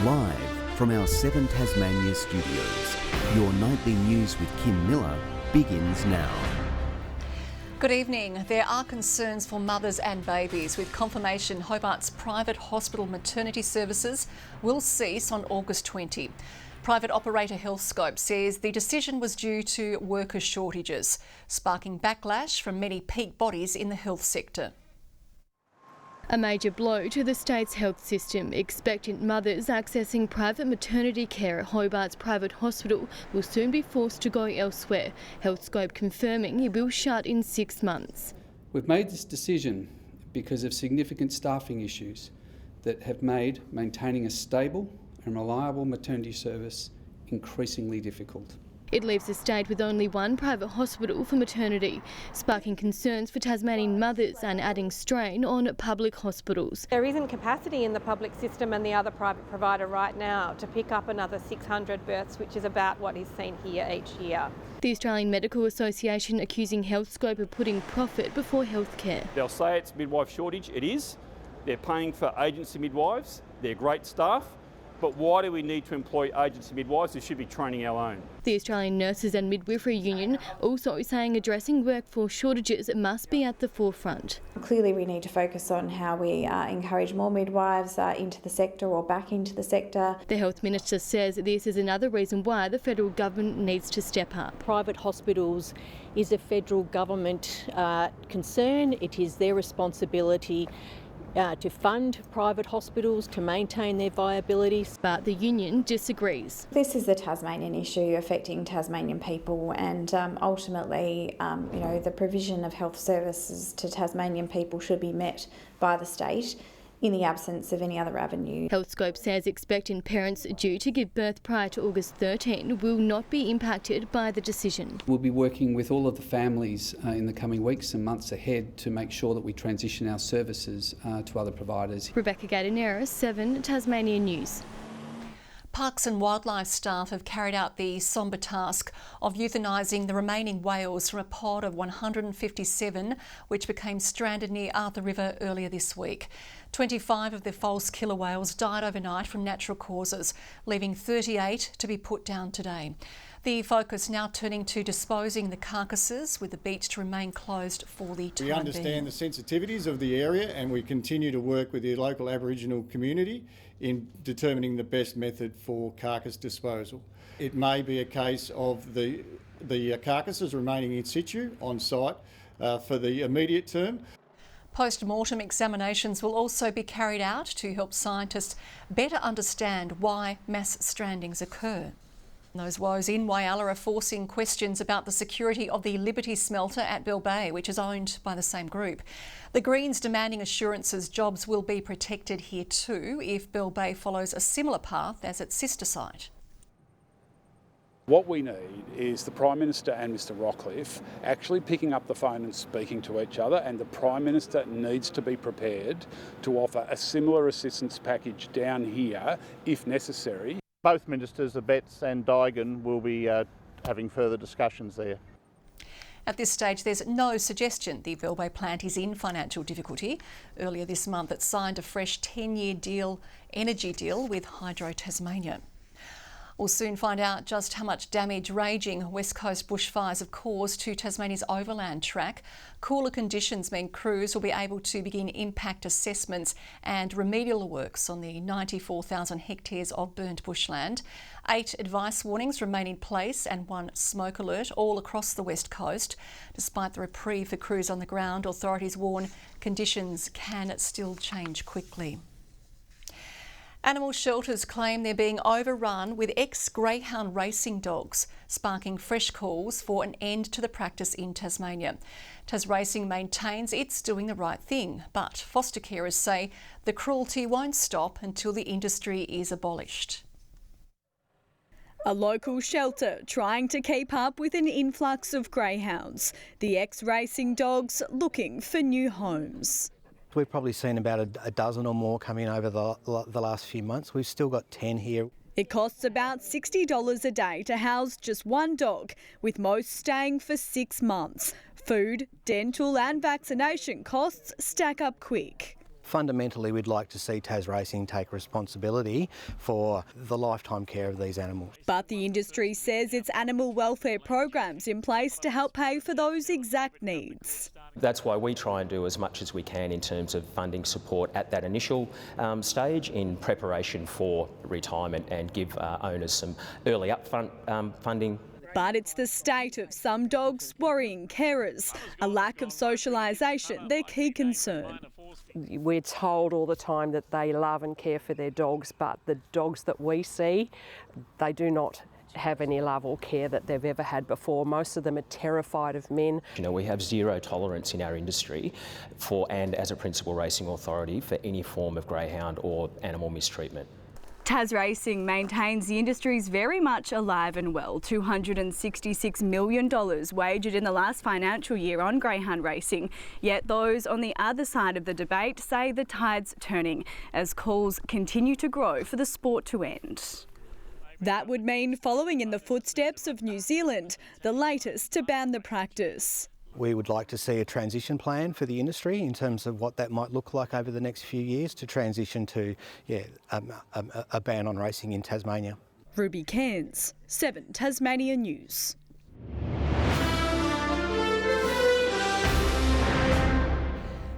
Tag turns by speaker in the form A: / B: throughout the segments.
A: Live from our 7 Tasmania studios, your nightly news with Kim Miller begins now.
B: Good evening. There are concerns for mothers and babies, with confirmation Hobart's private hospital maternity services will cease on August 20. Private operator Healthscope says the decision was due to worker shortages, sparking backlash from many peak bodies in the health sector.
C: A major blow to the state's health system. Expectant mothers accessing private maternity care at Hobart's private hospital will soon be forced to go elsewhere. Healthscope confirming it will shut in 6 months.
D: We've made this decision because of significant staffing issues that have made maintaining a stable and reliable maternity service increasingly difficult.
C: It leaves the state with only one private hospital for maternity, sparking concerns for Tasmanian mothers and adding strain on public hospitals.
E: There isn't capacity in the public system and the other private provider right now to pick up another 600 births, which is about what is seen here each year.
C: The Australian Medical Association accusing Healthscope of putting profit before healthcare.
F: They'll say it's midwife shortage. It is. They're paying for agency midwives. They're great staff. But why do we need to employ agency midwives? We should be training our own.
C: The Australian Nurses and Midwifery Union also saying addressing workforce shortages must be at the forefront.
G: Clearly we need to focus on how we encourage more midwives into the sector or back into the sector.
C: The Health Minister says this is another reason why the federal government needs to step up.
H: Private hospitals is a federal government concern. It is their responsibility to fund private hospitals to maintain their viability.
C: But the union disagrees.
G: This is a Tasmanian issue affecting Tasmanian people, and ultimately the provision of health services to Tasmanian people should be met by the state in the absence of any other avenue.
C: Healthscope says expectant parents due to give birth prior to August 13 will not be impacted by the decision.
D: We'll be working with all of the families in the coming weeks and months ahead to make sure that we transition our services to other providers.
C: Rebecca Gadanera, 7 Tasmanian News.
B: Parks and Wildlife staff have carried out the sombre task of euthanising the remaining whales from a pod of 157 which became stranded near Arthur River earlier this week. 25 of the false killer whales died overnight from natural causes, leaving 38 to be put down today. The focus now turning to disposing the carcasses, with the beach to remain closed for the time being.
I: We understand the sensitivities of the area and we continue to work with the local Aboriginal community in determining the best method for carcass disposal. It may be a case of the carcasses remaining in situ on site for the immediate term.
B: Post-mortem examinations will also be carried out to help scientists better understand why mass strandings occur. Those woes in Whyalla are forcing questions about the security of the Liberty Smelter at Bell Bay, which is owned by the same group. The Greens demanding assurances jobs will be protected here too if Bell Bay follows a similar path as its sister site.
J: What we need is the Prime Minister and Mr Rockcliffe actually picking up the phone and speaking to each other, and the Prime Minister needs to be prepared to offer a similar assistance package down here if necessary.
K: Both ministers, Abetz and Dygan, will be having further discussions there.
B: At this stage, there's no suggestion the Bell Bay plant is in financial difficulty. Earlier this month, it signed a fresh 10-year energy deal with Hydro Tasmania. We'll soon find out just how much damage raging West Coast bushfires have caused to Tasmania's overland track. Cooler conditions mean crews will be able to begin impact assessments and remedial works on the 94,000 hectares of burnt bushland. 8 advice warnings remain in place and 1 smoke alert all across the West Coast. Despite the reprieve for crews on the ground, authorities warn conditions can still change quickly. Animal shelters claim they're being overrun with ex-Greyhound racing dogs, sparking fresh calls for an end to the practice in Tasmania. Tas Racing maintains it's doing the right thing, but foster carers say the cruelty won't stop until the industry is abolished.
L: A local shelter trying to keep up with an influx of greyhounds, the ex-racing dogs looking for new homes.
M: We've probably seen about a dozen or more come in over the last few months. We've still got 10 here.
L: It costs about $60 a day to house just one dog, with most staying for 6 months. Food, dental and vaccination costs stack up quick.
M: Fundamentally, we'd like to see Tas Racing take responsibility for the lifetime care of these animals.
L: But the industry says its animal welfare programs in place to help pay for those exact needs.
N: That's why we try and do as much as we can in terms of funding support at that initial stage in preparation for retirement and give owners some early upfront funding.
L: But it's the state of some dogs worrying carers. A lack of socialisation, their key concern.
O: We're told all the time that they love and care for their dogs, but the dogs that we see, they do not have any love or care that they've ever had before. Most of them are terrified of men.
N: You know, we have zero tolerance in our industry for, and as a principal racing authority, for any form of greyhound or animal mistreatment.
L: Tas Racing maintains the industry's very much alive and well. $266 million wagered in the last financial year on greyhound racing. Yet those on the other side of the debate say the tide's turning as calls continue to grow for the sport to end. That would mean following in the footsteps of New Zealand, the latest to ban the practice.
M: We would like to see a transition plan for the industry in terms of what that might look like over the next few years to transition to a ban on racing in Tasmania.
L: Ruby Cairns, 7 Tasmania News.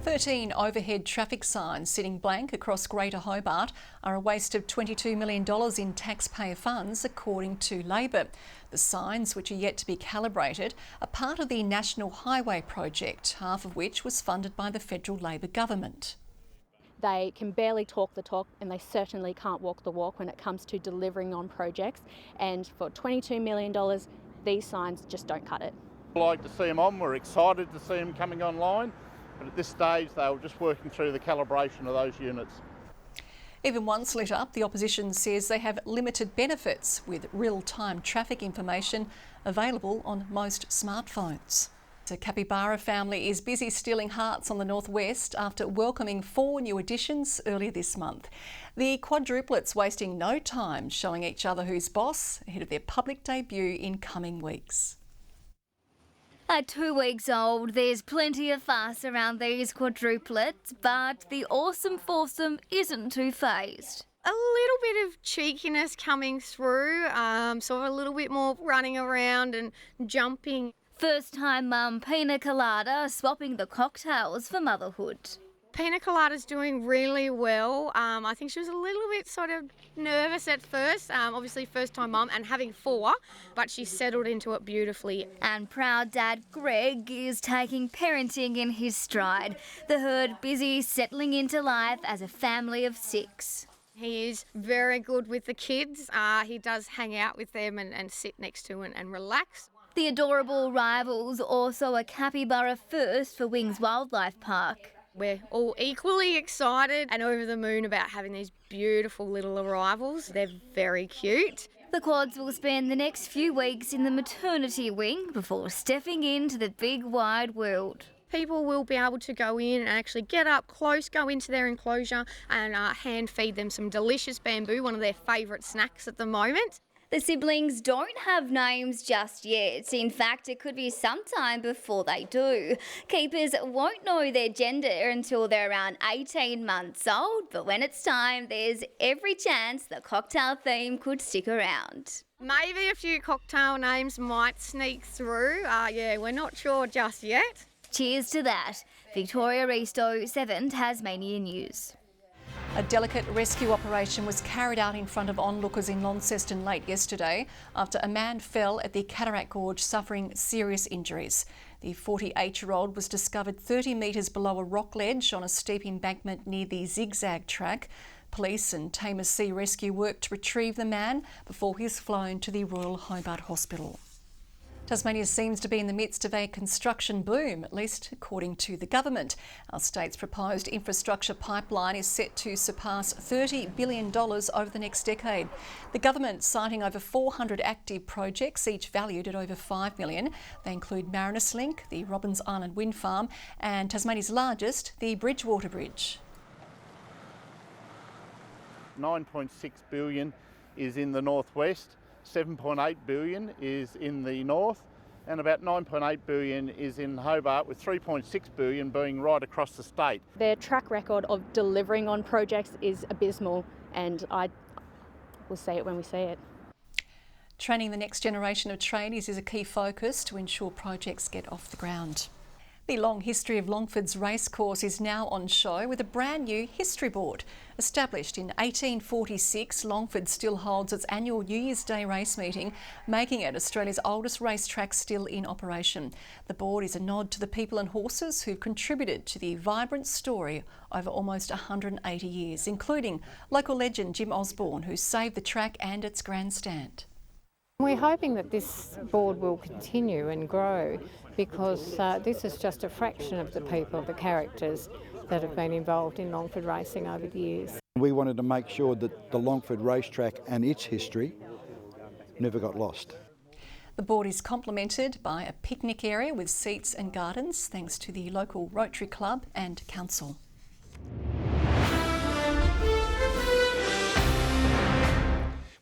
B: "13 overhead traffic signs sitting blank across Greater Hobart are a waste of $22 million in taxpayer funds, according to Labor. The signs, which are yet to be calibrated, are part of the National Highway Project, half of which was funded by the federal Labor government.
P: They can barely talk the talk and they certainly can't walk the walk when it comes to delivering on projects. And for $22 million, these signs just don't cut it.
K: We'd like to see them on. We're excited to see them coming online. But at this stage, they were just working through the calibration of those units.
B: Even once lit up, the opposition says they have limited benefits, with real-time traffic information available on most smartphones. The Capybara family is busy stealing hearts on the northwest after welcoming 4 new additions earlier this month. The quadruplets wasting no time showing each other who's boss ahead of their public debut in coming weeks.
Q: At 2 weeks old, there's plenty of fuss around these quadruplets, but the awesome foursome isn't too phased.
R: A little bit of cheekiness coming through, sort of a little bit more running around and jumping.
Q: First-time mum Pina Colada swapping the cocktails for motherhood.
R: Pina Colada's doing really well. I think she was a little bit sort of nervous at first, obviously first-time mum and having 4, but she settled into it beautifully.
Q: And proud dad Greg is taking parenting in his stride. The herd busy settling into life as a family of 6.
R: He is very good with the kids. He does hang out with them and sit next to and relax.
Q: The adorable rivals also a capybara first for Wings Wildlife Park.
R: We're all equally excited and over the moon about having these beautiful little arrivals. They're very cute.
Q: The quads will spend the next few weeks in the maternity wing before stepping into the big wide world.
R: People will be able to go in and actually get up close, go into their enclosure and hand feed them some delicious bamboo, one of their favourite snacks at the moment.
Q: The siblings don't have names just yet. In fact, it could be some time before they do. Keepers won't know their gender until they're around 18 months old, but when it's time, there's every chance the cocktail theme could stick around.
R: Maybe a few cocktail names might sneak through. Yeah, we're not sure just yet.
Q: Cheers to that. Victoria Risto, 7 Tasmanian News.
B: A delicate rescue operation was carried out in front of onlookers in Launceston late yesterday after a man fell at the Cataract Gorge suffering serious injuries. The 48-year-old was discovered 30 metres below a rock ledge on a steep embankment near the zigzag track. Police and Tamar Sea Rescue worked to retrieve the man before he was flown to the Royal Hobart Hospital. Tasmania seems to be in the midst of a construction boom, at least according to the government. Our state's proposed infrastructure pipeline is set to surpass $30 billion over the next decade. The government citing over 400 active projects, each valued at over $5 million. They include Marinus Link, the Robbins Island Wind Farm and Tasmania's largest, the Bridgewater Bridge.
K: $9.6 billion is in the northwest. 7.8 billion is in the north and about 9.8 billion is in Hobart, with 3.6 billion being right across the state.
P: Their track record of delivering on projects is abysmal, and I will say it when we see it.
B: Training the next generation of trainees is a key focus to ensure projects get off the ground. The long history of Longford's racecourse is now on show with a brand new history board. Established in 1846, Longford still holds its annual New Year's Day race meeting, making it Australia's oldest racetrack still in operation. The board is a nod to the people and horses who've contributed to the vibrant story over almost 180 years, including local legend Jim Osborne, who saved the track and its grandstand.
S: We're hoping that this board will continue and grow, because this is just a fraction of the people, the characters that have been involved in Longford racing over the years.
T: We wanted to make sure that the Longford racetrack and its history never got lost.
B: The board is complemented by a picnic area with seats and gardens, thanks to the local Rotary Club and Council.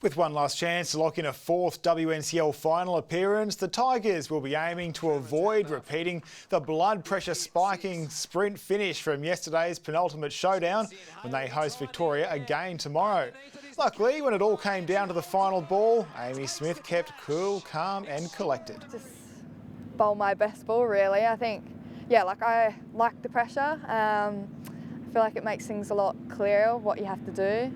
U: With one last chance to lock in a fourth WNCL final appearance, the Tigers will be aiming to avoid repeating the blood pressure spiking sprint finish from yesterday's penultimate showdown when they host Victoria again tomorrow. Luckily, when it all came down to the final ball, Amy Smith kept cool, calm and collected.
V: Just bowl my best ball really. I think, I like the pressure. I feel like it makes things a lot clearer what you have to do.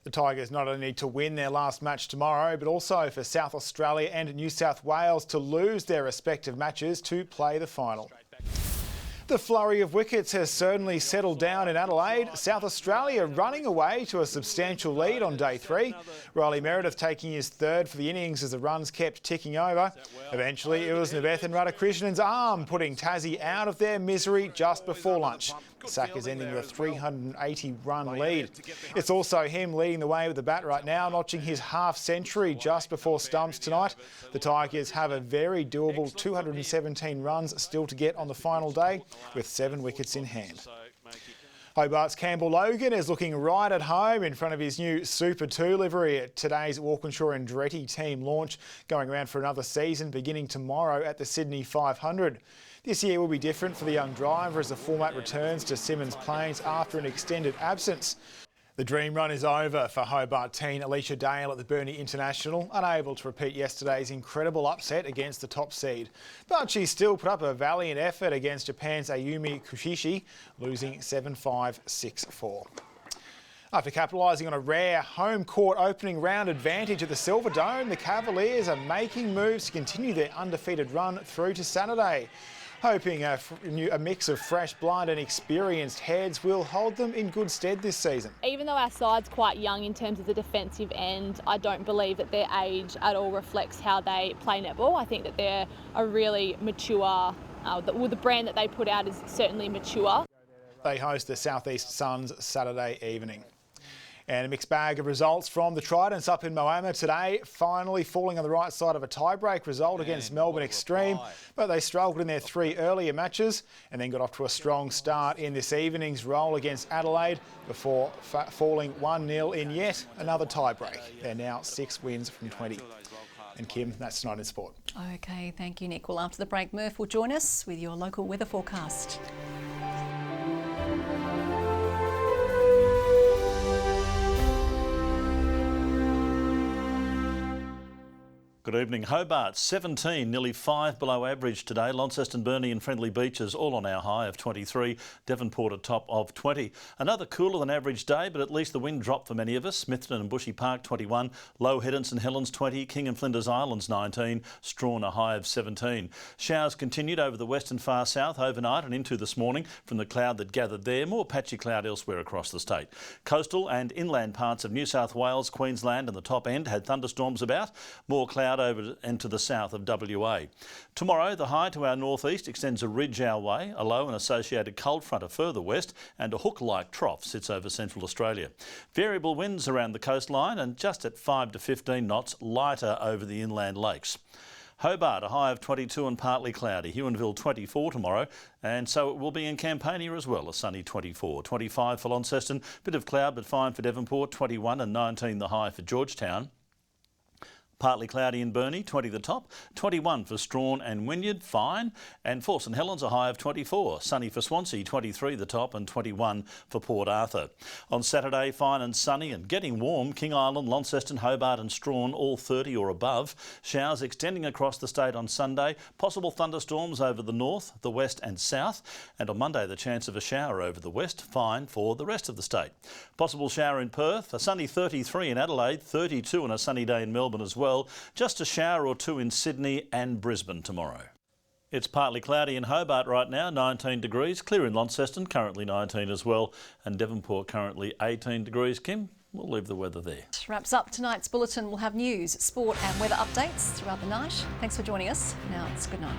U: The Tigers not only need to win their last match tomorrow, but also for South Australia and New South Wales to lose their respective matches to play the final. The flurry of wickets has certainly settled down in Adelaide. South Australia running away to a substantial lead on day 3. Riley Meredith taking his third for the innings as the runs kept ticking over. Eventually it was Nivethan Radhakrishnan's arm putting Tassie out of their misery just before lunch. The sack is ending with a 380-run lead. It's also him leading the way with the bat right now, notching his half-century just before stumps tonight. The Tigers have a very doable 217 runs still to get on the final day, with 7 wickets in hand. Hobart's Campbell Logan is looking right at home in front of his new Super 2 livery at today's Walkinshaw Andretti team launch, going around for another season beginning tomorrow at the Sydney 500. This year will be different for the young driver as the format returns to Symmons Plains after an extended absence. The dream run is over for Hobart teen Alicia Dale at the Burnie International, unable to repeat yesterday's incredible upset against the top seed. But she still put up a valiant effort against Japan's Ayumi Kushishi, losing 7-5, 6-4. After capitalising on a rare home court opening round advantage at the Silver Dome, the Cavaliers are making moves to continue their undefeated run through to Saturday. Hoping a mix of fresh blood and experienced heads will hold them in good stead this season.
W: Even though our side's quite young in terms of the defensive end, I don't believe that their age at all reflects how they play netball. I think that they're a really mature, the brand that they put out is certainly mature.
U: They host the South East Suns Saturday evening. And a mixed bag of results from the Tridents up in Moama today, finally falling on the right side of a tie-break result against Melbourne Extreme, but they struggled in their 3 earlier matches and then got off to a strong start in this evening's roll against Adelaide before falling 1-0 in yet another tie-break. They're now 6 wins from 20. And Kim, that's tonight in sport.
B: Okay, thank you, Nick. Well, after the break, Murph will join us with your local weather forecast.
X: Good evening. Hobart 17, nearly 5 below average today. Launceston, Burnie and Friendly Beaches all on our high of 23. Devonport a top of 20. Another cooler than average day, but at least the wind dropped for many of us. Smithton and Bushy Park 21. Low Heddon St Helens 20. King and Flinders Islands 19. Strawn a high of 17. Showers continued over the west and far south overnight and into this morning from the cloud that gathered there. More patchy cloud elsewhere across the state. Coastal and inland parts of New South Wales, Queensland and the top end had thunderstorms about. More cloud over and to the south of WA. Tomorrow, the high to our northeast extends a ridge our way, a low and associated cold front are further west, and a hook-like trough sits over central Australia. Variable winds around the coastline and just at 5 to 15 knots, lighter over the inland lakes. Hobart, a high of 22 and partly cloudy. Huonville 24 tomorrow, and so it will be in Campania as well, a sunny 24. 25 for Launceston, bit of cloud but fine for Devonport, 21 and 19 the high for Georgetown. Partly cloudy in Burnie, 20 the top, 21 for Strawn and Wynyard, fine, and for St Helens a high of 24. Sunny for Swansea, 23 the top, and 21 for Port Arthur. On Saturday, fine and sunny and getting warm. King Island, Launceston, Hobart and Strawn all 30 or above. Showers extending across the state on Sunday. Possible thunderstorms over the north, the west and south. And on Monday, the chance of a shower over the west, fine for the rest of the state. Possible shower in Perth, a sunny 33 in Adelaide, 32 on a sunny day in Melbourne as well. Just a shower or two in Sydney and Brisbane tomorrow. It's partly cloudy in Hobart right now, 19 degrees. Clear in Launceston, currently 19 as well. And Devonport currently 18 degrees. Kim, we'll leave the weather there.
B: Wraps up tonight's bulletin. We'll have news, sport and weather updates throughout the night. Thanks for joining us. Now it's good night.